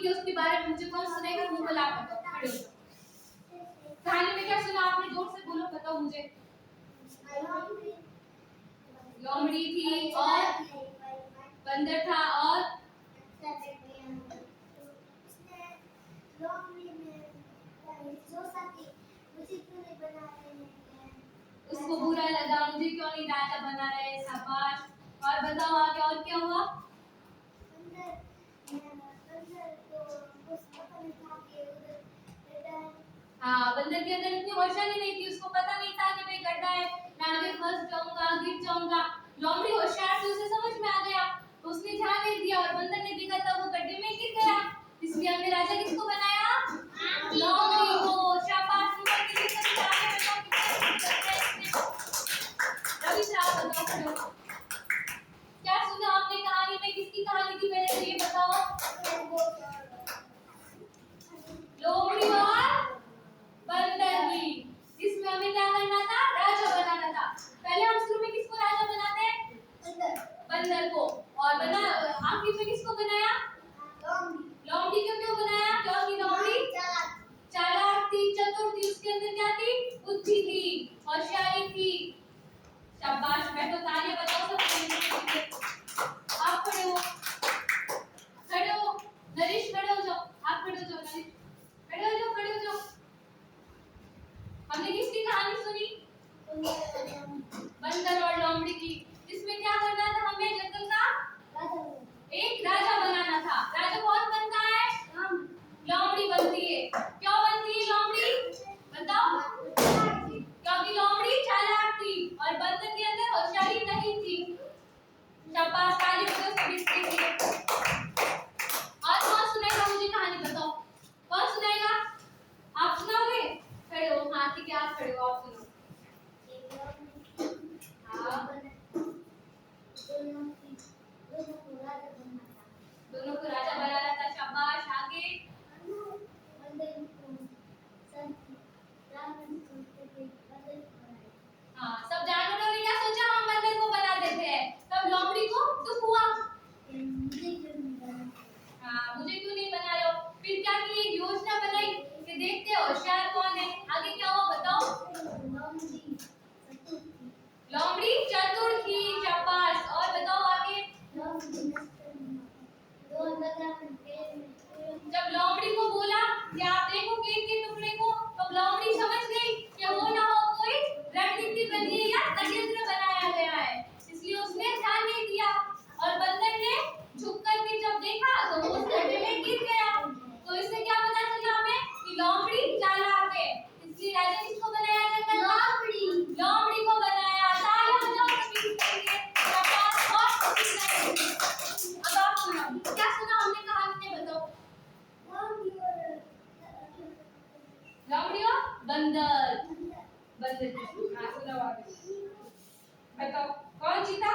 ठीक है, उसके बारे में मुझे कौन सुनाएगा? मुगल, आप बताओ, खड़े हो जाओ। कहानी में क्या सुना आपने? जोर से बोलो, बताओ मुझे। लोमड़ी थी और बंदर था और उसको बुरा लगा, मुझे क्यों नहीं राजा बना रहे, शाबाश। और बताओ आगे और क्या हुआ? हाँ, बंदर के अंदर इतनी होशियारी नहीं थी, उसको पता नहीं था कि मैं गड्ढा है, मैं आगे फंस जाऊंगा, गिर जाऊंगा। लोमड़ी होशियार थी, उसे समझ में आ गया, तो उसने ध्यान नहीं दिया और बंदर ने देखा तब वो गड्ढे में गिर गया। इसलिए हमने राजा किसको बनाया? लोमड़ी को। शाबाश, ऊपर के लिए सभी आगे बताओ कितने अच्छे हैं। रवि साहब बताओ, खड़े हो। क्या सुना आपने कहानी में? किसकी कहानी थी पहले तो ये बताओ? लोमड़ी और बंदर की। इसमें हमें क्या करना था? राजा बनाना था। पहले हम शुरू में किसको राजा बनाते हैं? बंदर को। और बना आखिर में किसको बनाया? लोमड़ी को क्यों बनाया? क्योंकि लोमड़ी चालाक थी, चतुर थी, उसके अंदर क्या थी? बुद्धि थी, होशियारी थी। शाबाश, बैठो, तालियां बजाओ सब। आप खड़े हो, खड़े हो। नरेश खड़े हो जाओ, आप खड़े हो जाओ, नरेश खड़े हो जाओ, खड़े हो जाओ। हमने किसकी कहानी सुनी? बंदर और लोमड़ी की। इसमें क्या करना था? हमें जंगल का एक राजा बनाना था। राजा कौन बनता है? लोमड़ी बनती है। क्यों बनती है लोमड़ी? बताओ। क्योंकि लोमड़ी चालाक थी और बंदर के अंदर होशियारी नहीं थी। शाबाश, ताली बजाओ सभी इसके लिए। और कौन सुनाएगा मुझे कहानी? बताओ, कौन सुनाएगा? आप सुनाओगे? खड़े हो, हाँ ठीक है, आप खड़े हो, आप सुनो। हाँ, दोनों को राजा बनाना था। शाबाश, आगे। हाँ, सब जानवरों ने क्या सोचा? हम बंदर को बना देते हैं। तब लोमड़ी को दुख हुआ, हाँ, मुझे क्यों नहीं बना रहे हो? फिर क्या की? एक योजना बनाई कि देखते हैं होशियार कौन है। आगे क्या हुआ बताओ? लोमड़ी चतुर थी। शाबाश, और बताओ आगे। जब लोमड़ी को बोला कि आप देखो केक के टुकड़े को, तो लोमड़ी समझ गई कि वो ना हो कोई रणनीति बनी है या षड्यंत्र बनाया गया है, इसलिए उसने ध्यान नहीं दिया। और बंदर ने झुक कर के जब देखा तो वो उस गड्ढे में गिर गया। तो इससे क्या पता चला हमें कि लोमड़ी चालाक है। इसलिए राजा किसको बनाया जंगल का? लोमड़ी को बनाया। तालियां बजाओ सभी इसके लिए। शाबाश, बहुत खुशी है। अब आप सुनाओ, क्या सुना हमने कहानी में? बताओ। लोमड़ी और बंदर, बंदर की। हाँ, सुनाओ आगे। बताओ कौन जीता?